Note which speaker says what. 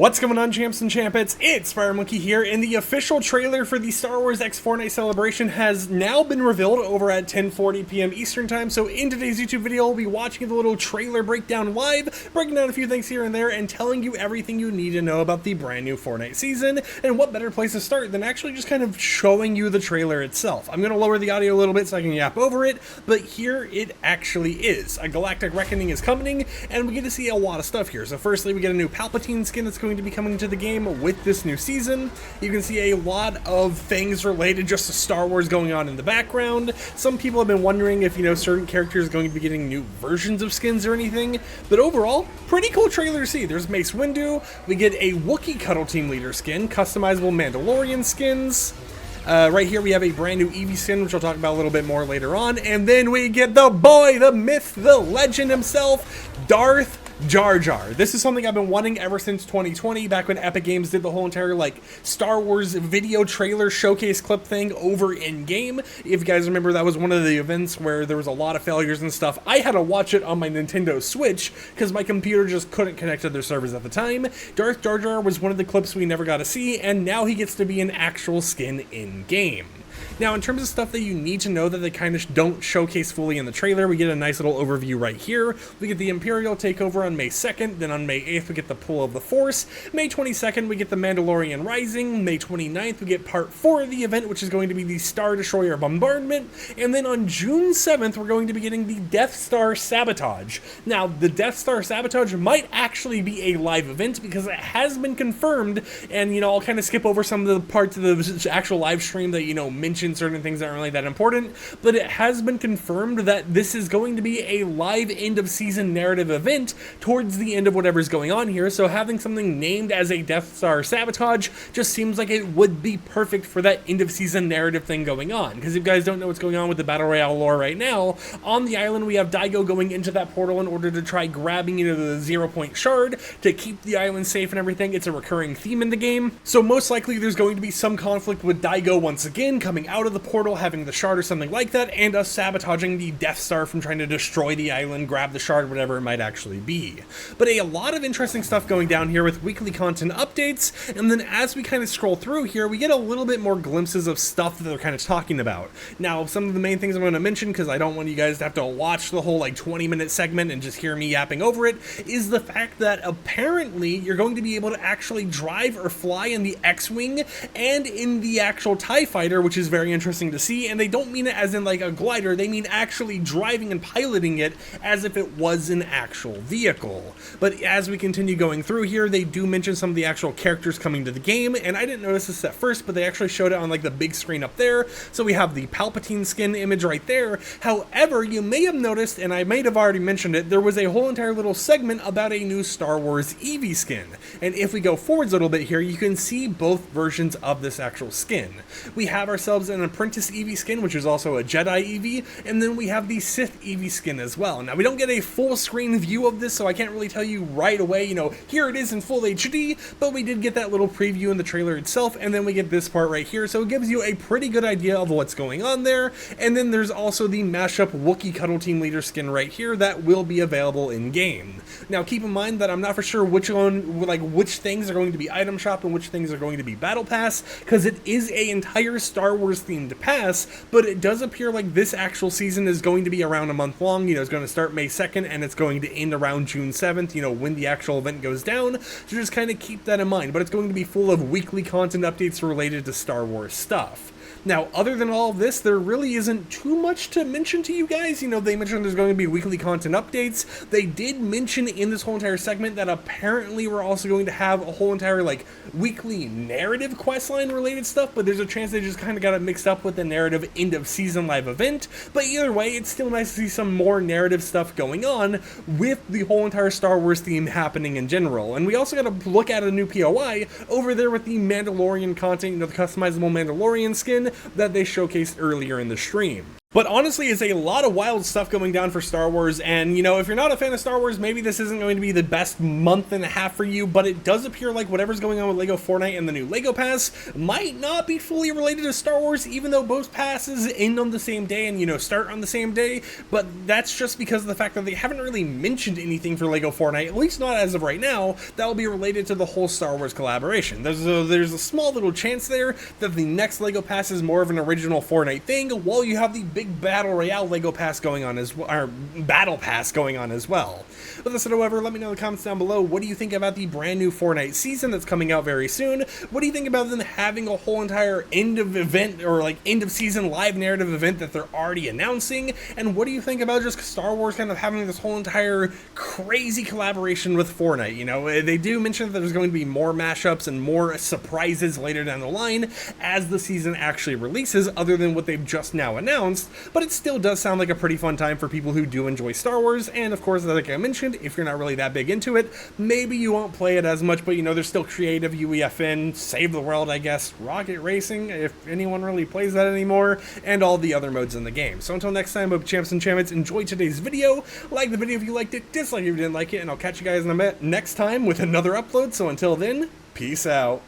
Speaker 1: What's going on, champs and champets? It's Fire Monkey here, and the official trailer for the Star Wars X Fortnite celebration has now been revealed over at 10:40 p.m. Eastern Time. So in today's YouTube video, we'll be watching the little trailer breakdown live, breaking down a few things here and there, and telling you everything you need to know about the brand new Fortnite season. And what better place to start than actually just kind of showing you the trailer itself. I'm going to lower the audio a little bit so I can yap over it, but here it actually is. A Galactic Reckoning is coming, and we get to see a lot of stuff here. So firstly, we get a new Palpatine skin that's going to be coming to the game with this new season. You can see a lot of things related just to Star Wars going on in the background. Some people have been wondering if, certain characters are going to be getting new versions of skins or anything, but overall, pretty cool trailer to see. There's Mace Windu, we get a Wookiee Cuddle Team Leader skin, customizable Mandalorian skins. Right here we have a brand new Eevee skin, which I'll talk about a little bit more later on, and then we get the boy, the myth, the legend himself, Darth Jar Jar. This is something I've been wanting ever since 2020, back when Epic Games did the whole entire Star Wars video trailer showcase clip thing over in game. If you guys remember, that was one of the events where there was a lot of failures and stuff. I had to watch it on my Nintendo Switch because my computer just couldn't connect to their servers at the time. Darth Jar Jar was one of the clips we never got to see, and now he gets to be an actual skin in game. Now, in terms of stuff that you need to know that they kind of don't showcase fully in the trailer, we get a nice little overview right here. We get the Imperial takeover on May 2nd, then on May 8th we get the Pull of the Force. May 22nd we get the Mandalorian Rising. May 29th we get Part 4 of the event, which is going to be the Star Destroyer Bombardment. And then on June 7th we're going to be getting the Death Star Sabotage. Now, the Death Star Sabotage might actually be a live event because it has been confirmed, and I'll kind of skip over some of the parts of the actual live stream that, mention certain things that aren't really that important, but it has been confirmed that this is going to be a live end of season narrative event towards the end of whatever's going on here. So having something named as a Death Star Sabotage just seems like it would be perfect for that end of season narrative thing going on. Because if you guys don't know what's going on with the Battle Royale lore right now, on the island we have Daigo going into that portal in order to try grabbing the 0-point shard to keep the island safe and everything. It's a recurring theme in the game. So most likely there's going to be some conflict with Daigo once again coming out of the portal, having the shard or something like that, and us sabotaging the Death Star from trying to destroy the island, grab the shard, whatever it might actually be. But a lot of interesting stuff going down here with weekly content updates, and then as we kind of scroll through here, we get a little bit more glimpses of stuff that they're kind of talking about. Now, some of the main things I'm going to mention, because I don't want you guys to have to watch the whole 20-minute segment and just hear me yapping over it, is the fact that apparently you're going to be able to actually drive or fly in the X-Wing and in the actual TIE Fighter, which is very interesting to see. And they don't mean it as in a glider, they mean actually driving and piloting it as if it was an actual vehicle. But as we continue going through here, they do mention some of the actual characters coming to the game, and I didn't notice this at first, but they actually showed it on the big screen up there. So we have the Palpatine skin image right there. However, you may have noticed, and I may have already mentioned it, there was a whole entire little segment about a new Star Wars Eevee skin. And if we go forwards a little bit here, you can see both versions of this actual skin. We have ourselves an Apprentice Eevee skin, which is also a Jedi Eevee, and then we have the Sith Eevee skin as well. Now, we don't get a full screen view of this, so I can't really tell you right away, here it is in full HD, but we did get that little preview in the trailer itself, and then we get this part right here, so it gives you a pretty good idea of what's going on there. And then there's also the mashup Wookiee Cuddle Team Leader skin right here that will be available in game. Now, keep in mind that I'm not for sure which things are going to be item shop and which things are going to be battle pass, because it is an entire Star Wars themed pass, but it does appear like this actual season is going to be around a month long. It's going to start May 2nd and it's going to end around June 7th, when the actual event goes down. So just kind of keep that in mind, but it's going to be full of weekly content updates related to Star Wars stuff. Now, other than all of this, there really isn't too much to mention to you guys. They mentioned there's going to be weekly content updates. They did mention in this whole entire segment that apparently we're also going to have a whole entire, weekly narrative questline related stuff, but there's a chance they just kind of got it mixed up with the narrative end of season live event. But either way, it's still nice to see some more narrative stuff going on with the whole entire Star Wars theme happening in general. And we also got to look at a new POI over there with the Mandalorian content, the customizable Mandalorian skin that they showcased earlier in the stream. But honestly, it's a lot of wild stuff going down for Star Wars, and if you're not a fan of Star Wars, maybe this isn't going to be the best month and a half for you, but it does appear like whatever's going on with LEGO Fortnite and the new LEGO Pass might not be fully related to Star Wars, even though both passes end on the same day and, start on the same day, but that's just because of the fact that they haven't really mentioned anything for LEGO Fortnite, at least not as of right now, that will be related to the whole Star Wars collaboration. There's a small little chance there that the next LEGO Pass is more of an original Fortnite thing, while you have the big Battle Royale LEGO Pass going on as well, or Battle Pass going on as well. With this, however, let me know in the comments down below, what do you think about the brand new Fortnite season that's coming out very soon? What do you think about them having a whole entire end of event, or like end of season live narrative event that they're already announcing? And what do you think about just Star Wars kind of having this whole entire crazy collaboration with Fortnite? They do mention that there's going to be more mashups and more surprises later down the line as the season actually releases, other than what they've just now announced, but it still does sound like a pretty fun time for people who do enjoy Star Wars, and of course, like I mentioned, if you're not really that big into it, maybe you won't play it as much, but there's still creative, UEFN, Save the World, I guess, Rocket Racing, if anyone really plays that anymore, and all the other modes in the game. So until next time, hope champs and champions enjoyed today's video. Like the video if you liked it, dislike if you didn't like it, and I'll catch you guys next time with another upload. So until then, peace out.